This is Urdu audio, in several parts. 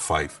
5।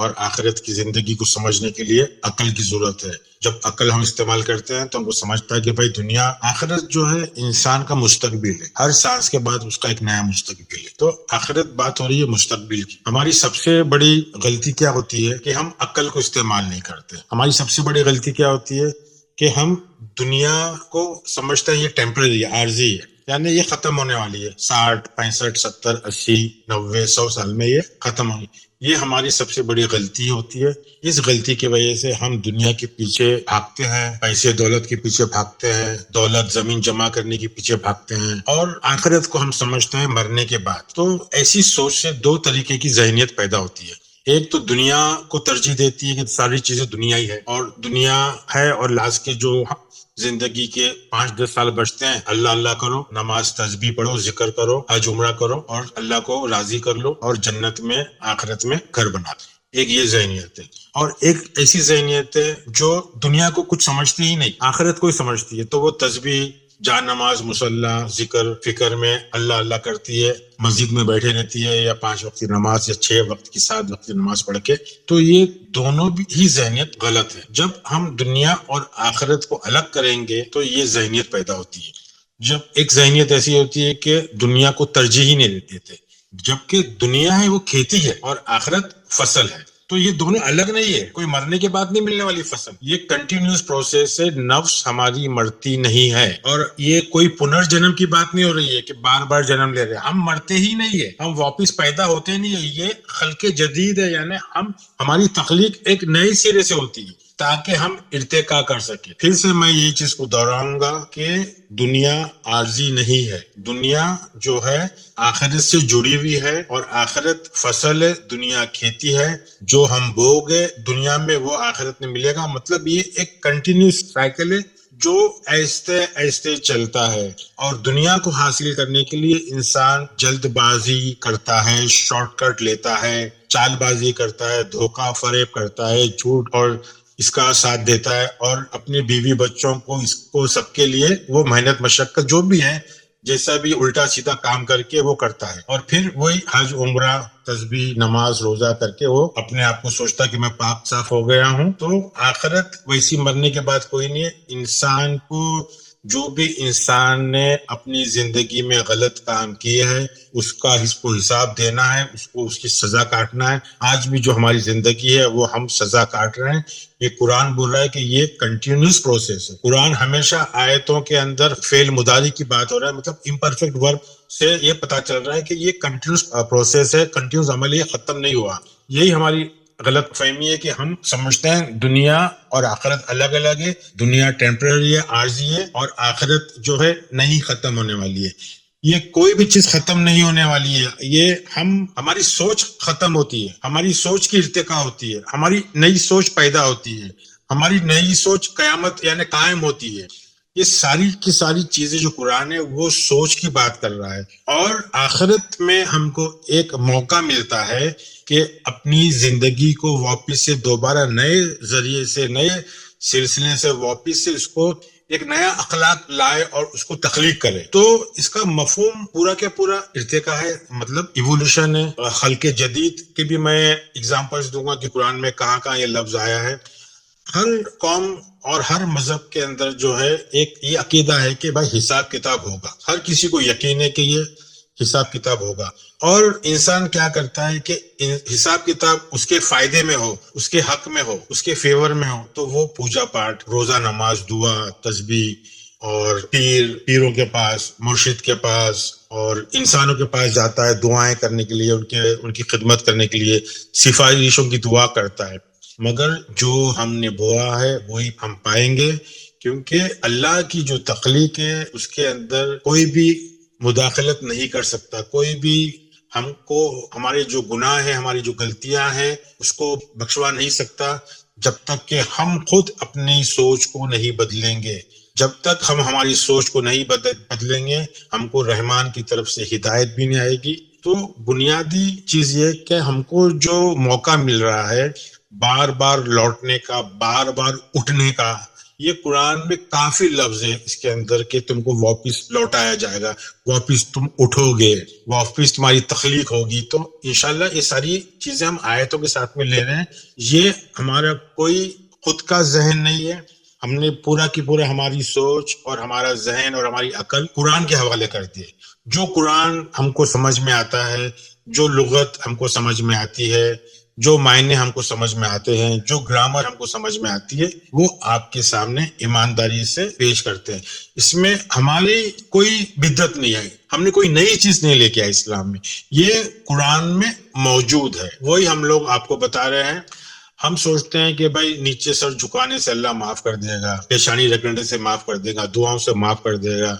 اور آخرت کی زندگی کو سمجھنے کے لیے عقل کی ضرورت ہے. جب عقل ہم استعمال کرتے ہیں تو ہم کو سمجھتا ہے کہ بھائی دنیا آخرت جو ہے انسان کا مستقبل ہے. ہر سانس کے بعد اس کا ایک نیا مستقبل ہے. تو آخرت بات ہو رہی ہے مستقبل کی. ہماری سب سے بڑی غلطی کیا ہوتی ہے کہ ہم عقل کو استعمال نہیں کرتے. ہماری سب سے بڑی غلطی کیا ہوتی ہے کہ ہم دنیا کو سمجھتے ہیں یہ ٹیمپرری ہے، عارضی ہے، یعنی یہ ختم ہونے والی ہے. 60 65 70 80 90 100 سال میں یہ ختم ہوگی. یہ ہماری سب سے بڑی غلطی ہوتی ہے. اس غلطی کی وجہ سے ہم دنیا کے پیچھے بھاگتے ہیں، پیسے دولت کے پیچھے بھاگتے ہیں، دولت زمین جمع کرنے کے پیچھے بھاگتے ہیں، اور آخرت کو ہم سمجھتے ہیں مرنے کے بعد. تو ایسی سوچ سے دو طریقے کی ذہنیت پیدا ہوتی ہے. ایک تو دنیا کو ترجیح دیتی ہے کہ ساری چیزیں دنیا ہی ہے، اور دنیا ہے، اور لاسٹ کے جو زندگی کے 5-10 سال بچتے ہیں اللہ اللہ کرو، نماز تسبیح پڑھو، ذکر کرو، حج عمرہ کرو، اور اللہ کو راضی کر لو، اور جنت میں آخرت میں گھر بنا دو. ایک یہ ذہنیت ہے. اور ایک ایسی ذہنیت ہے جو دنیا کو کچھ سمجھتی ہی نہیں، آخرت کو ہی سمجھتی ہے. تو وہ تسبیح، جا نماز، مصلی، ذکر فکر میں اللہ اللہ کرتی ہے، مسجد میں بیٹھے رہتی ہے، یا 5 وقت کی نماز یا 6 وقت کی 7 وقت کی نماز پڑھ کے. تو یہ دونوں بھی ہی ذہنیت غلط ہے. جب ہم دنیا اور آخرت کو الگ کریں گے تو یہ ذہنیت پیدا ہوتی ہے. جب ایک ذہنیت ایسی ہوتی ہے کہ دنیا کو ترجیح ہی نہیں دیتے، جبکہ دنیا ہے وہ کھیتی ہے اور آخرت فصل ہے. تو یہ دونوں الگ نہیں ہے، کوئی مرنے کے بعد نہیں ملنے والی فصل. یہ کنٹینیوس پروسیس ہے. نفس ہماری مرتی نہیں ہے، اور یہ کوئی پنرجنم کی بات نہیں ہو رہی ہے کہ بار بار جنم لے رہے ہیں. ہم مرتے ہی نہیں ہے، ہم واپس پیدا ہوتے نہیں ہے. یہ خلق جدید ہے، یعنی ہماری تخلیق ایک نئے سرے سے ہوتی ہے تاکہ ہم ارتقا کر سکیں. پھر سے میں یہ چیز کو دہراؤں گا کہ دنیا عارضی نہیں ہے. دنیا جو ہے آخرت سے جڑی ہوئی ہے، اور آخرت فصل ہے، دنیا کھیتی ہے. جو ہم بو گے دنیا میں وہ آخرت میں ملے گا. مطلب یہ ایک کنٹینیوس سائیکل ہے جو ایستے ایستے چلتا ہے. اور دنیا کو حاصل کرنے کے لیے انسان جلد بازی کرتا ہے، شارٹ کٹ لیتا ہے، چال بازی کرتا ہے، دھوکہ فریب کرتا ہے، جھوٹ اور اس کا ساتھ دیتا ہے، اور اپنے بیوی بچوں کو، اس کو سب کے لیے وہ محنت مشقت جو بھی ہے، جیسا بھی الٹا سیدھا کام کر کے وہ کرتا ہے. اور پھر وہی حج عمرہ تسبیح نماز روزہ کر کے وہ اپنے آپ کو سوچتا کہ میں پاک صاف ہو گیا ہوں. تو آخرت ویسی مرنے کے بعد کوئی نہیں ہے. انسان کو جو بھی انسان نے اپنی زندگی میں غلط کام کیے ہیں اس کا اس کو حساب دینا ہے، اس کو اس کی سزا کاٹنا ہے. آج بھی جو ہماری زندگی ہے وہ ہم سزا کاٹ رہے ہیں. یہ قرآن بول رہا ہے کہ یہ کنٹینیوس پروسیس ہے. قرآن ہمیشہ آیتوں کے اندر فعل مضارع کی بات ہو رہا ہے، مطلب امپرفیکٹ ورب سے یہ پتا چل رہا ہے کہ یہ کنٹینیوس پروسیس ہے، کنٹینیوس عمل، یہ ختم نہیں ہوا. یہی ہماری غلط فہمی ہے کہ ہم سمجھتے ہیں دنیا اور آخرت الگ الگ ہے. دنیا ٹیمپرری ہے، عارضی ہے، اور آخرت جو ہے نہیں ختم ہونے والی ہے. یہ کوئی بھی چیز ختم نہیں ہونے والی ہے. یہ ہماری سوچ ختم ہوتی ہے، ہماری سوچ کی ارتقا ہوتی ہے، ہماری نئی سوچ پیدا ہوتی ہے، ہماری نئی سوچ قیامت یعنی قائم ہوتی ہے. یہ ساری کی ساری چیزیں جو قرآن ہے وہ سوچ کی بات کر رہا ہے. اور آخرت میں ہم کو ایک موقع ملتا ہے کہ اپنی زندگی کو واپس سے دوبارہ نئے ذریعے سے، نئے سلسلے سے واپس سے اس کو ایک نیا اخلاق لائے اور اس کو تخلیق کرے. تو اس کا مفہوم پورا کے پورا ارتقا ہے، مطلب ایوولوشن ہے. خلق جدید کے بھی میں اگزامپلس دوں گا کہ قرآن میں کہاں کہاں یہ لفظ آیا ہے. ہر قوم اور ہر مذہب کے اندر جو ہے ایک یہ عقیدہ ہے کہ بھائی حساب کتاب ہوگا. ہر کسی کو یقین ہے کہ یہ حساب کتاب ہوگا. اور انسان کیا کرتا ہے کہ حساب کتاب اس کے فائدے میں ہو، اس کے حق میں ہو، اس کے فیور میں ہو، تو وہ پوجا پاٹ، روزہ نماز، دعا تسبیح، اور پیروں کے پاس، مرشد کے پاس اور انسانوں کے پاس جاتا ہے دعائیں کرنے کے لیے، ان کی خدمت کرنے کے لیے، سفارشوں کی دعا کرتا ہے. مگر جو ہم نے بویا ہے وہی ہم پائیں گے، کیونکہ اللہ کی جو تخلیق ہے اس کے اندر کوئی بھی مداخلت نہیں کر سکتا. کوئی بھی ہم کو ہمارے جو گناہ ہیں، ہماری جو غلطیاں ہیں اس کو بخشوا نہیں سکتا جب تک کہ ہم خود اپنی سوچ کو نہیں بدلیں گے. جب تک ہم ہماری سوچ کو نہیں بدلیں گے ہم کو رحمان کی طرف سے ہدایت بھی نہیں آئے گی. تو بنیادی چیز یہ کہ ہم کو جو موقع مل رہا ہے بار بار لوٹنے کا، بار بار اٹھنے کا، یہ قرآن میں کافی لفظ ہیں اس کے اندر کہ تم کو واپس لوٹایا جائے گا، واپس تم اٹھو گے، واپس تمہاری تخلیق ہوگی. تو انشاءاللہ یہ ساری چیزیں ہم آیتوں کے ساتھ میں لے رہے ہیں. یہ ہمارا کوئی خود کا ذہن نہیں ہے، ہم نے پورا کی پورا ہماری سوچ اور ہمارا ذہن اور ہماری عقل قرآن کے حوالے کر دیے. جو قرآن ہم کو سمجھ میں آتا ہے، جو لغت ہم کو سمجھ میں آتی ہے، جو معنی ہم کو سمجھ میں آتے ہیں، جو گرامر ہم کو سمجھ میں آتی ہے، وہ آپ کے سامنے ایمانداری سے پیش کرتے ہیں. اس میں ہماری کوئی بدعت نہیں ہے، ہم نے کوئی نئی چیز نہیں لے کے آئے اسلام میں، یہ قرآن میں موجود ہے، وہی ہم لوگ آپ کو بتا رہے ہیں. ہم سوچتے ہیں کہ بھائی نیچے سر جھکانے سے اللہ معاف کر دے گا، پیشانی رگڑنے سے معاف کر دے گا، دعاؤں سے معاف کر دے گا،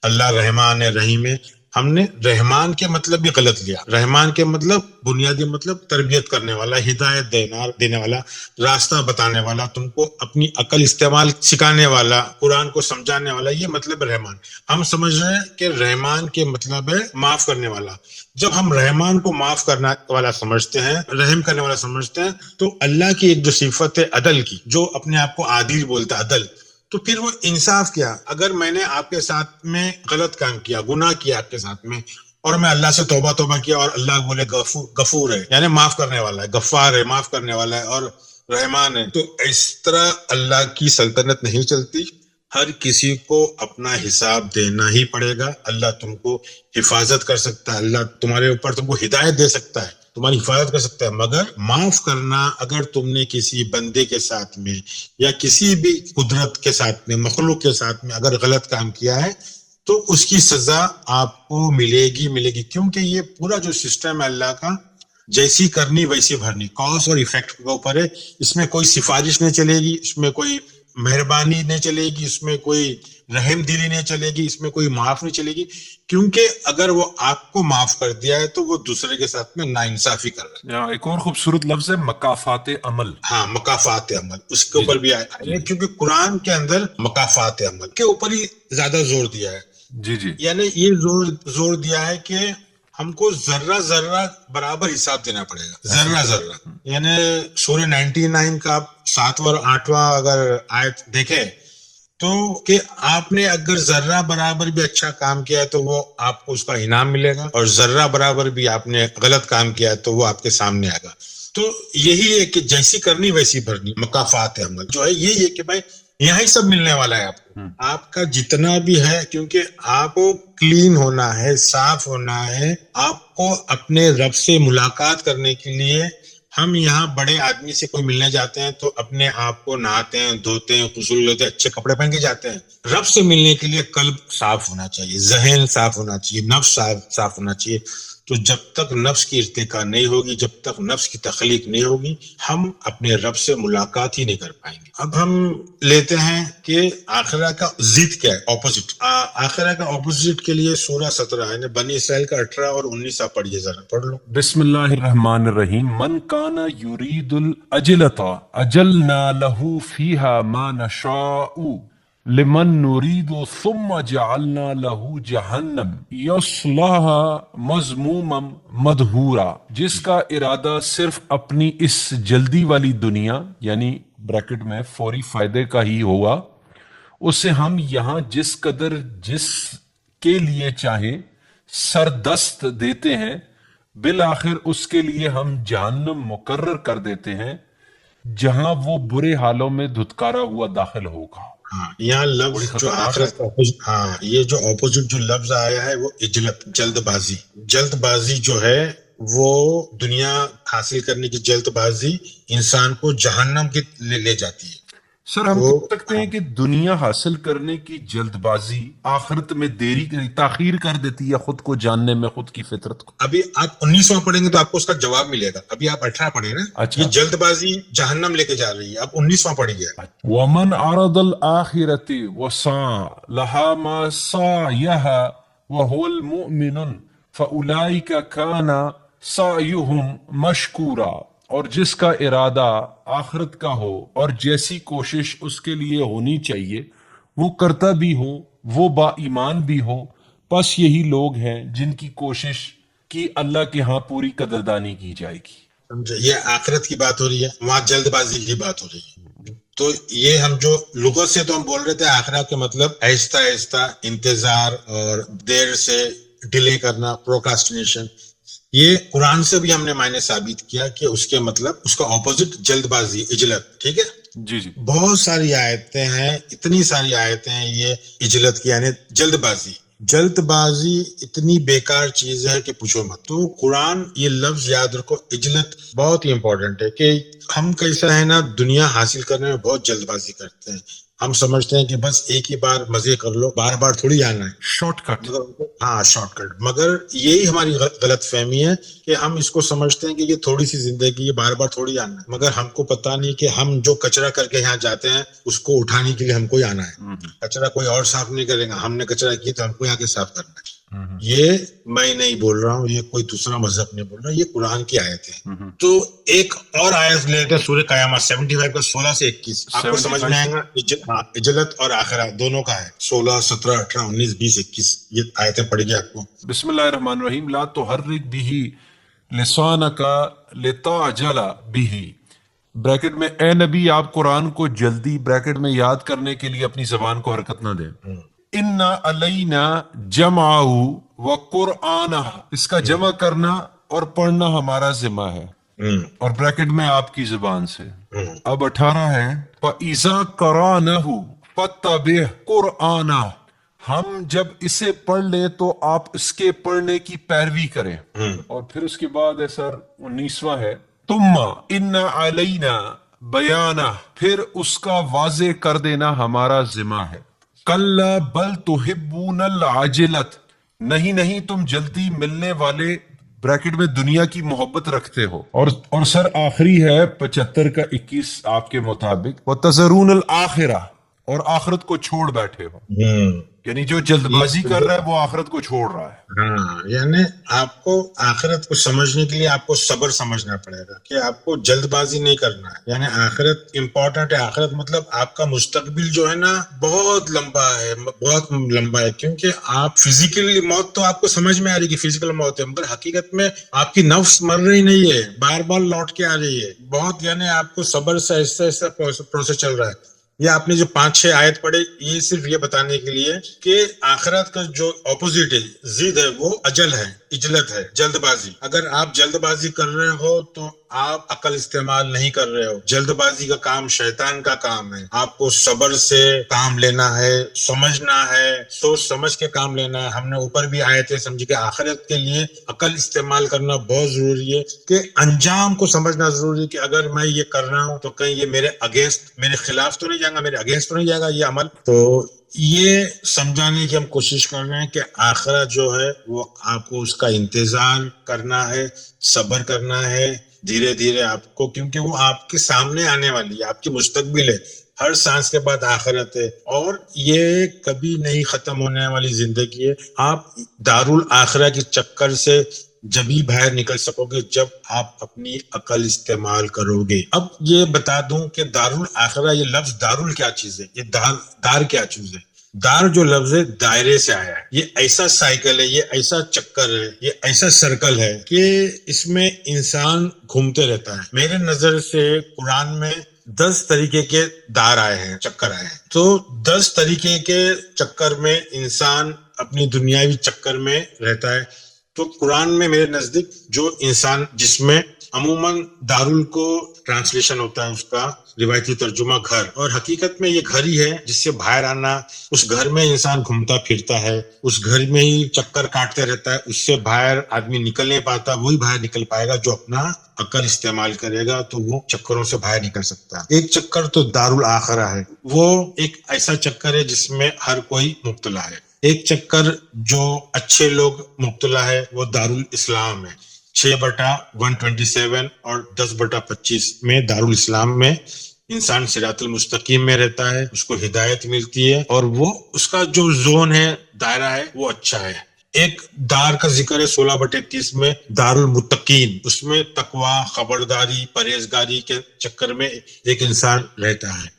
اللہ رحمان ہے رحیم ہے. ہم نے رحمان کے مطلب بھی غلط لیا. رحمان کے مطلب بنیادی مطلب تربیت کرنے والا، ہدایت دینے والا، راستہ بتانے والا، تم کو اپنی عقل استعمال سکھانے والا، قرآن کو سمجھانے والا، یہ مطلب رحمان. ہم سمجھ رہے ہیں کہ رحمان کے مطلب ہے معاف کرنے والا. جب ہم رحمان کو معاف کرنے والا سمجھتے ہیں، رحم کرنے والا سمجھتے ہیں، تو اللہ کی ایک جو صفت ہے عدل کی، جو اپنے آپ کو عادل بولتا ہے، عدل، تو پھر وہ انصاف کیا. اگر میں نے آپ کے ساتھ میں غلط کام کیا، گناہ کیا آپ کے ساتھ میں، اور میں اللہ سے توبہ کیا، اور اللہ بولے غفور ہے، یعنی معاف کرنے والا ہے، غفار ہے، معاف کرنے والا ہے، اور رحمان ہے، تو اس طرح اللہ کی سلطنت نہیں چلتی. ہر کسی کو اپنا حساب دینا ہی پڑے گا. اللہ تم کو حفاظت کر سکتا ہے، اللہ تمہارے اوپر تم کو ہدایت دے سکتا ہے، تمہاری حفاظت کر سکتا ہے، مگر معاف کرنا اگر تم نے کسی بندے کے ساتھ میں یا کسی بھی قدرت کے ساتھ میں، مخلوق کے ساتھ میں اگر غلط کام کیا ہے تو اس کی سزا آپ کو ملے گی، کیونکہ یہ پورا جو سسٹم ہے اللہ کا، جیسی کرنی ویسی بھرنی، کاز اور ایفیکٹ کے اوپر ہے. اس میں کوئی سفارش نہیں چلے گی، اس میں کوئی مہربانی نہیں چلے گی، اس میں کوئی رحم دلی نہیں چلے گی، اس میں کوئی معاف نہیں چلے گی، کیونکہ اگر وہ آپ کو معاف کر دیا ہے تو وہ دوسرے کے ساتھ میں ناانصافی کر رہا ہے. یہاں ایک اور خوبصورت لفظ ہے مکافات عمل. ہاں، مکافات عمل، اس کے اوپر بھی آئے، کیونکہ قرآن کے اندر مکافات عمل کے اوپر ہی زیادہ زور دیا ہے. جی جی، یعنی یہ زور دیا ہے کہ ہم کو ذرہ ذرہ برابر حساب دینا پڑے گا، ذرہ ذرہ. یعنی سورہ 99 کا آپ 7واں اور 8واں اگر آیت دیکھیں تو کہ آپ نے اگر ذرہ برابر بھی اچھا کام کیا ہے تو وہ آپ کو اس کا انعام ملے گا، اور ذرہ برابر بھی آپ نے غلط کام کیا ہے تو وہ آپ کے سامنے آئے گا. تو یہی ہے کہ جیسی کرنی ویسی بھرنی، مکافات عمل جو ہے یہی ہے کہ بھائی یہاں ہی سب ملنے والا ہے آپ کو، آپ کا جتنا بھی ہے، کیونکہ آپ کو کلین ہونا ہے، صاف ہونا ہے. آپ کو اپنے رب سے ملاقات کرنے کے لیے ہم یہاں بڑے آدمی سے کوئی ملنے جاتے ہیں تو اپنے آپ کو نہاتے ہیں، دھوتے ہیں، غسل لیتے ہیں، اچھے کپڑے پہن کے جاتے ہیں. رب سے ملنے کے لیے قلب صاف ہونا چاہیے، ذہن صاف ہونا چاہیے، نفس صاف ہونا چاہیے. تو جب تک نفس کی ارتقاء نہیں ہوگی، جب تک نفس کی تخلیق نہیں ہوگی، ہم اپنے رب سے ملاقات ہی نہیں کر پائیں گے. اب ہم لیتے ہیں کہ آخرہ کا ضد کیا ہے، اپوزٹ. آخرہ کا اپوزٹ کے لیے سورہ 17 ہے، بنی اسرائیل کا 18 اور 19 آپ پڑھیے، ذرا پڑھ لو. بسم اللہ الرحمن الرحیم. من کان یرید العجلۃ عجلنا له فیها ما نشاء لمن نريد ثم جعلنا له جہنم یصلاها مذموما مدحورا. جس کا ارادہ صرف اپنی اس جلدی والی دنیا یعنی بریکٹ میں فوری فائدے کا ہی ہوا، اسے ہم یہاں جس قدر جس کے لیے چاہیں سردست دیتے ہیں، بالآخر اس کے لیے ہم جہنم مقرر کر دیتے ہیں جہاں وہ برے حالوں میں دھتکارا ہوا داخل ہوگا. ہاں، یہاں لفظ جو آخرت کا ہاں، یہ جو اپوزٹ جو لفظ آیا ہے وہ اجلت، جلد بازی. جلد بازی جو ہے وہ دنیا حاصل کرنے کی جلد بازی انسان کو جہنم کی لے جاتی ہے. سر ہم کہہ سکتے ہیں کہ دنیا حاصل کرنے کی جلد بازی آخرت میں دیری تاخیر کر دیتی ہے خود کو جاننے میں، خود کی فطرت کو. ابھی آپ 19واں پڑھیں گے تو آپ کو اس کا جواب ملے گا. ابھی آپ 18 پڑھیں نا، اچھا. یہ جلد بازی جہنم لے کے جا رہی ہے. اب 19واں پڑھیے. ومن عرض الآخرۃ وسعى لها ما سعيها وهو المؤمن فأولئك كان سعيهم مشکورا. اور جس کا ارادہ آخرت کا ہو اور جیسی کوشش اس کے لیے ہونی چاہیے وہ کرتا بھی ہو، وہ با ایمان بھی ہو، پس یہی لوگ ہیں جن کی کوشش کی اللہ کے ہاں پوری قدردانی کی جائے گی. سمجھے، یہ آخرت کی بات ہو رہی ہے، وہاں جلد بازی کی بات ہو رہی ہے. تو یہ ہم جو لغت سے تو ہم بول رہے تھے آخرت کے مطلب آہستہ آہستہ انتظار اور دیر سے ڈیلے کرنا، پروکاسٹینیشن. یہ قرآن سے بھی ہم نے معنی ثابت کیا کہ اس کے مطلب اس کا اپوزٹ جلد بازی، عجلت. ٹھیک ہے. جی جی. بہت ساری آیتیں ہیں، اتنی ساری آیتیں ہیں یہ عجلت کی، یعنی جلد بازی. جلد بازی اتنی بیکار چیز ہے کہ پوچھو مت. تو قرآن یہ لفظ یاد رکھو، عجلت بہت ہی امپورٹنٹ ہے کہ ہم کیسا ہے نا دنیا حاصل کرنے میں بہت جلد بازی کرتے ہیں. ہم سمجھتے ہیں کہ بس ایک ہی بار مزے کر لو، بار بار تھوڑی آنا ہے. Shortcut. ہاں شارٹ کٹ. مگر یہی ہماری غلط فہمی ہے کہ ہم اس کو سمجھتے ہیں کہ یہ تھوڑی سی زندگی ہے، بار بار تھوڑی آنا ہے. مگر ہم کو پتا نہیں کہ ہم جو کچرا کر کے یہاں جاتے ہیں اس کو اٹھانے کے لیے ہم کو ہی آنا ہے. کچرا کوئی اور صاف نہیں کرے گا، ہم نے کچرا کیا تو ہم کو یہاں کے صاف کرنا ہے. یہ میں نہیں بول رہا ہوں، یہ کوئی دوسرا مذہب نہیں بول رہا، یہ قرآن کی آیت ہے. تو ایک اور آیت لیتے ہیں سورہ قیامت 75 کا 16 سے 21. آپ کو سمجھ میں آئے گا. عجلت اور آخرت دونوں کا ہے. 16 17 18 19 20 21 یہ آیتیں پڑھ گئی آپ کو. بسم اللہ الرحمن الرحیم. لا تحرک به لسانک لتعجل به. بریکٹ میں اے نبی آپ قرآن کو جلدی بریکٹ میں یاد کرنے کے لیے اپنی زبان کو حرکت نہ دیں. اِنَّ عَلَيْنَا جَمْعَهُ وَقُرْآنَهُ. اس کا جمع کرنا اور پڑھنا ہمارا ذمہ ہے، اور بریکٹ میں آپ کی زبان سے. اب 18 ہے فَإِذَا قَرَأْنَاهُ فَاتَّبِعْ قُرْآنَهُ. ہم جب اسے پڑھ لیں تو آپ اس کے پڑھنے کی پیروی کریں. اور پھر اس کے بعد ہے سر 19واں ہے ثُمَّ إِنَّ عَلَيْنَا بَيَانَهُ. پھر اس کا واضح کر دینا ہمارا ذمہ ہے. کَلَّا بَلْ تُحِبُّونَ الْعَاجِلَةَ. نہیں تم جلدی ملنے والے بریکٹ میں دنیا کی محبت رکھتے ہو. اور سر آخری ہے 75 کا 21 آپ کے مطابق وَتَذَرُونَ الْآخِرَةَ. اور آخرت کو چھوڑ بیٹھے ہو. یعنی جو جلد بازی کر رہا ہے وہ آخرت کو چھوڑ رہا ہے. ہاں یعنی آپ کو آخرت کو سمجھنے کے لیے آپ کو صبر سمجھنا پڑے گا کہ آپ کو جلد بازی نہیں کرنا ہے. یعنی آخرت امپورٹنٹ ہے. آخرت مطلب آپ کا مستقبل جو ہے نا بہت لمبا ہے، بہت لمبا ہے. کیونکہ آپ فزیکلی موت تو آپ کو سمجھ میں آ رہی ہے کہ فزیکل موت ہے، مگر حقیقت میں آپ کی نفس مر رہی نہیں ہے، بار بار لوٹ کے آ رہی ہے. بہت یعنی آپ کو صبر سے ایسا ایسا پروسیس چل رہا ہے. یہ آپ نے جو 5-6 آیت پڑھے یہ صرف یہ بتانے کے لیے کہ آخرت کا جو اپوزٹ ہے، ضد ہے، وہ اجل ہے، عجلت ہے، جلد بازی. اگر آپ جلد بازی کر رہے ہو تو آپ عقل استعمال نہیں کر رہے ہو. جلد بازی کا کام شیطان کا کام ہے. آپ کو صبر سے کام لینا ہے، سمجھنا ہے، سوچ سمجھ کے کام لینا ہے. ہم نے اوپر بھی آئے تھے سمجھے کہ آخرت کے لیے عقل استعمال کرنا بہت ضروری ہے، کہ انجام کو سمجھنا ضروری ہے کہ اگر میں یہ کر رہا ہوں تو کہیں یہ میرے اگینسٹ، میرے خلاف تو نہیں جائے گا، میرے اگینسٹ تو نہیں جائے گا یہ عمل. تو یہ سمجھانے کی ہم کوشش کر رہے ہیں کہ آخرت جو ہے وہ آپ کو اس کا انتظار کرنا ہے، صبر کرنا ہے دھیرے دھیرے آپ کو، کیونکہ وہ آپ کے سامنے آنے والی ہے، آپ کی مستقبل ہے. ہر سانس کے بعد آخرت ہے اور یہ کبھی نہیں ختم ہونے والی زندگی ہے. آپ دارالآخرہ کے چکر سے جبھی باہر نکل سکو گے جب آپ اپنی عقل استعمال کرو گے. اب یہ بتا دوں کہ دارالآخرہ، یہ لفظ دارال کیا چیز ہے، یہ دار کیا چیز ہے. دار جو لفظ ہے دائرے سے آیا ہے. یہ ایسا سائیکل ہے، یہ ایسا چکر ہے، یہ ایسا سرکل ہے کہ اس میں انسان گھومتے رہتا ہے. میرے نظر سے قرآن میں 10 طریقے کے دار آئے ہیں، چکر آئے ہیں. تو 10 طریقے کے چکر میں انسان اپنی دنیاوی چکر میں رہتا ہے. تو قرآن میں میرے نزدیک جو انسان، جس میں عموماً دارال کو ٹرانسلیشن ہوتا ہے اس کا روایتی ترجمہ گھر، اور حقیقت میں یہ گھر ہی ہے جس سے باہر آنا. اس گھر میں انسان گھومتا پھرتا ہے، اس گھر میں ہی چکر کاٹتے رہتا ہے. اس سے باہر آدمی نکل نہیں پاتا. وہی باہر نکل پائے گا جو اپنا عقل استعمال کرے گا، تو وہ چکروں سے باہر نکل سکتا ہے. ایک چکر تو دارالآخرہ ہے، وہ ایک ایسا چکر ہے جس میں ہر کوئی مبتلا ہے. ایک چکر جو اچھے لوگ مبتلا ہے وہ دارالاسلام ہے. 6/127 اور 10/25 میں دارالاسلام میں انسان صراط المستقیم میں رہتا ہے، اس کو ہدایت ملتی ہے، اور وہ اس کا جو زون ہے، دائرہ ہے، وہ اچھا ہے. ایک دار کا ذکر ہے 16/30 میں دارالمتقین. اس میں تقوی، خبرداری، پرہیزگاری کے چکر میں ایک انسان رہتا ہے.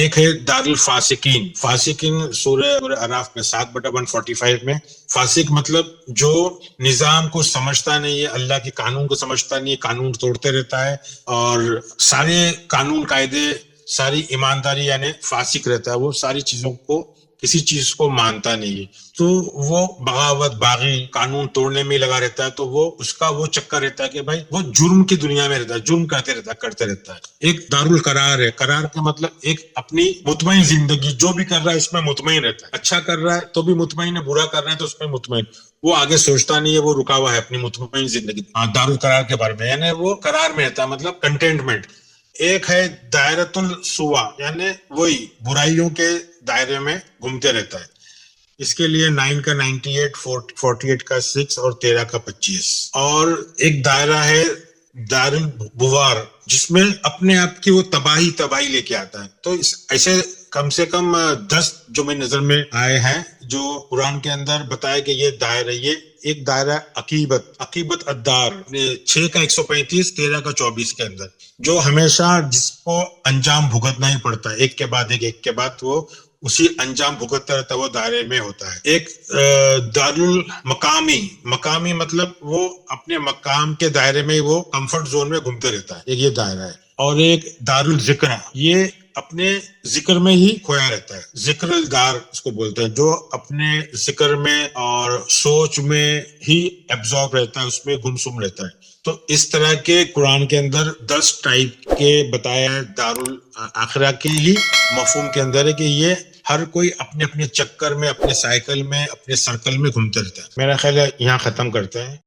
ایک ہے دار الفاسقین. فاسقین سورہ اعراف میں 7/145 میں. فاسق مطلب جو نظام کو سمجھتا نہیں ہے، اللہ کے قانون کو سمجھتا نہیں ہے، قانون توڑتے رہتا ہے، اور سارے قانون قاعدے ساری ایمانداری یعنی فاسق رہتا ہے, وہ ساری چیزوں کو کسی چیز کو مانتا نہیں ہے, تو وہ بغاوت باغی قانون توڑنے میں لگا رہتا ہے, تو وہ اس کا وہ چکر رہتا ہے کہ بھائی وہ جرم کی دنیا میں رہتا ہے, جرم کرتے رہتا ہے. ایک دارالقرار ہے, قرار کا مطلب ایک اپنی مطمئن زندگی, جو بھی کر رہا ہے اس میں مطمئن رہتا ہے, اچھا کر رہا ہے تو بھی مطمئن ہے, برا کر رہا ہے تو اس میں مطمئن, وہ آگے سوچتا نہیں ہے, وہ رکا ہوا ہے اپنی مطمئن زندگی. دارالقرار کے بارے میں یعنی وہ قرار میں رہتا ہے, مطلب کنٹینٹمنٹ. ایک ہے دائرۃ السوا یعنی وہی برائیوں کے دائرے میں گھومتے رہتا ہے. اس کے لیے 9 کا 98, 48 کا 6 اور 13 کا 25. اور ایک دائرہ ہے دار البوار, جس میں اپنے آپ کی وہ تباہی لے کے آتا ہے. تو ایسے کم سے کم 10 جو میری نظر میں آئے ہیں جو قرآن کے اندر بتایا کہ یہ دائرہ, یہ ایک دائرہ عقیبت الدار 6 کا 135, 13 کا 24 کے اندر, جو ہمیشہ جس کو انجام بھگتنا ہی پڑتا ہے, ایک کے بعد ایک کے بعد وہ اسی انجام بھگتتا رہتا ہے, وہ دائرے میں ہوتا ہے. ایک مقامی مطلب وہ اپنے مقام کے دائرے میں وہ کمفرٹ زون میں گھومتے رہتا ہے, ایک یہ دائرہ ہے. اور ایک دارالذکر, یہ اپنے ذکر میں ہی کھویا رہتا ہے, ذکر الدار اس کو بولتے ہیں, جو اپنے ذکر میں اور سوچ میں ہی ایبزارب رہتا ہے, اس میں گمسم رہتا ہے. تو اس طرح کے قرآن کے اندر 10 ٹائپ کے بتایا ہے دارالآخرہ کے ہی مفہوم کے اندر ہے کہ یہ ہر کوئی اپنے اپنے چکر میں, اپنے سائیکل میں, اپنے سرکل میں گھومتے رہتا ہے. میرا خیال ہے یہاں ختم کرتے ہیں.